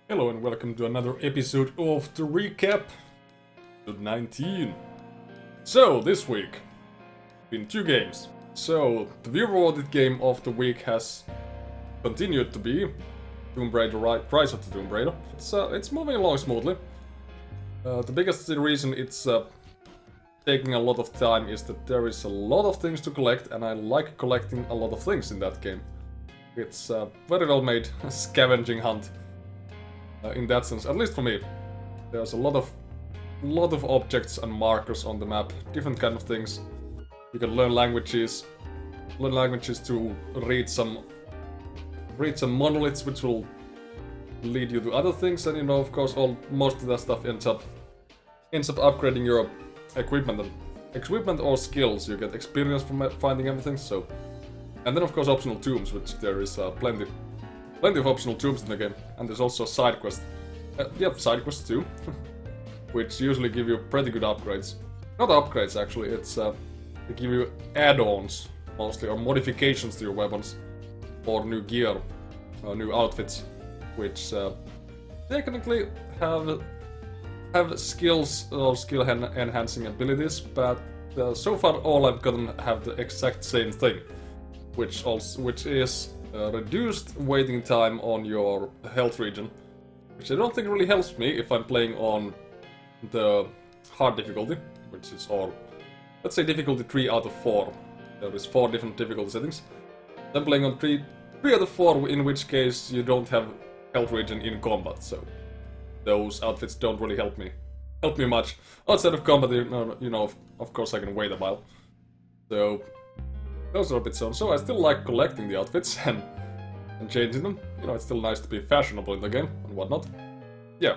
Hello and welcome to another episode of the recap, episode 19. So, this week, been two games. So, the viewer-voted game of the week has continued to be Tomb Raider: Rise of the Tomb Raider. It's moving along smoothly. The biggest reason it's taking a lot of time is that there is a lot of things to collect, and I like collecting a lot of things in that game. It's a very well made scavenging hunt. In that sense, at least for me, there's a lot of objects and markers on the map, different kind of things. You can learn languages to read some monoliths, which will lead you to other things, and of course, most of that stuff ends up upgrading your equipment or skills. You get experience from finding everything. So, and then of course optional tombs, which there is plenty of optional tombs in the game, and there's also side quests. Side quests too, which usually give you pretty good upgrades. Not upgrades actually, they give you add-ons mostly, or modifications to your weapons, or new gear, or new outfits, which technically have skills or skill enhancing abilities, but so far all I've gotten have the exact same thing, which is reduced waiting time on your health regen, which I don't think really helps me if I'm playing on the hard difficulty, which is, or let's say difficulty 3 out of 4. There is 4 different difficulty settings. I'm playing on 3 out of 4, in which case you don't have health regen in combat, so those outfits don't really help me much. Outside of combat, of course I can wait a while. So those are a bit so I still like collecting the outfits and changing them. It's still nice to be fashionable in the game and whatnot. Yeah.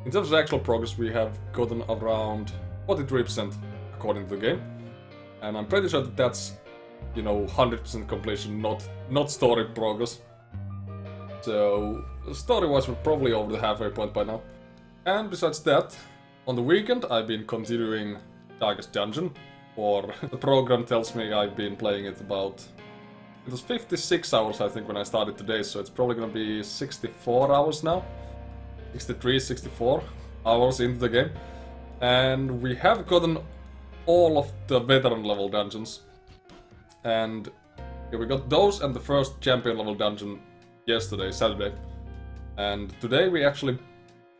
In terms of actual progress, we have gotten around 43% according to the game. And I'm pretty sure that that's, 100% completion, not story progress. So, story-wise, we're probably over the halfway point by now. And besides that, on the weekend, I've been continuing Darkest Dungeon. Or the program tells me I've been playing it about... It was 56 hours, I think, when I started today, so it's probably gonna be 64 hours now. 63, 64 hours into the game. And we have gotten all of the veteran level dungeons. And yeah, we got those and the first champion level dungeon yesterday, Saturday. And today we actually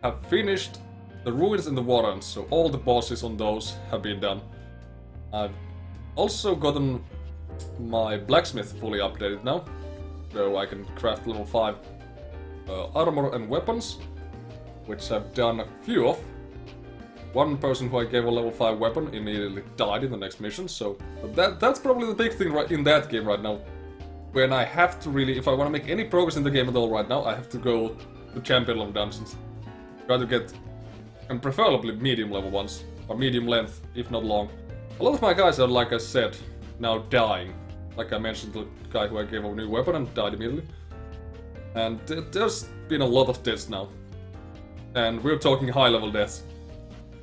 have finished the ruins and the warrens, so all the bosses on those have been done. I've also gotten my blacksmith fully updated now, so I can craft level 5 armor and weapons, which I've done a few of. One person who I gave a level 5 weapon immediately died in the next mission, so that's probably the big thing right in that game right now. When I have to really, if I want to make any progress in the game at all right now, I have to go to champion level dungeons. Try to get, and preferably medium level ones, or medium length, if not long. A lot of my guys are, like I said, now dying. Like I mentioned, the guy who I gave a new weapon and died immediately. And there's been a lot of deaths now. And we're talking high level deaths.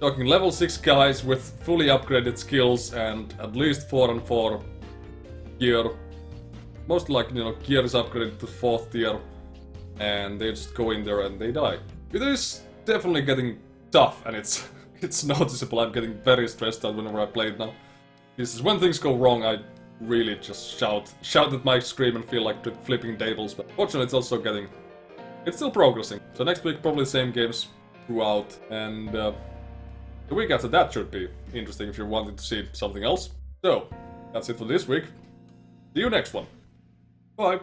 Talking level 6 guys with fully upgraded skills and at least 4 and 4 gear. Most like, gear is upgraded to 4th tier. And they just go in there and they die. It is definitely getting tough, and it's noticeable. I'm getting very stressed out whenever I play it now. This is when things go wrong, I really just shout at my screen and feel like flipping tables. But fortunately, it's still progressing. So next week, probably the same games throughout. And the week after that should be interesting if you're wanting to see something else. So, that's it for this week. See you next one. Bye.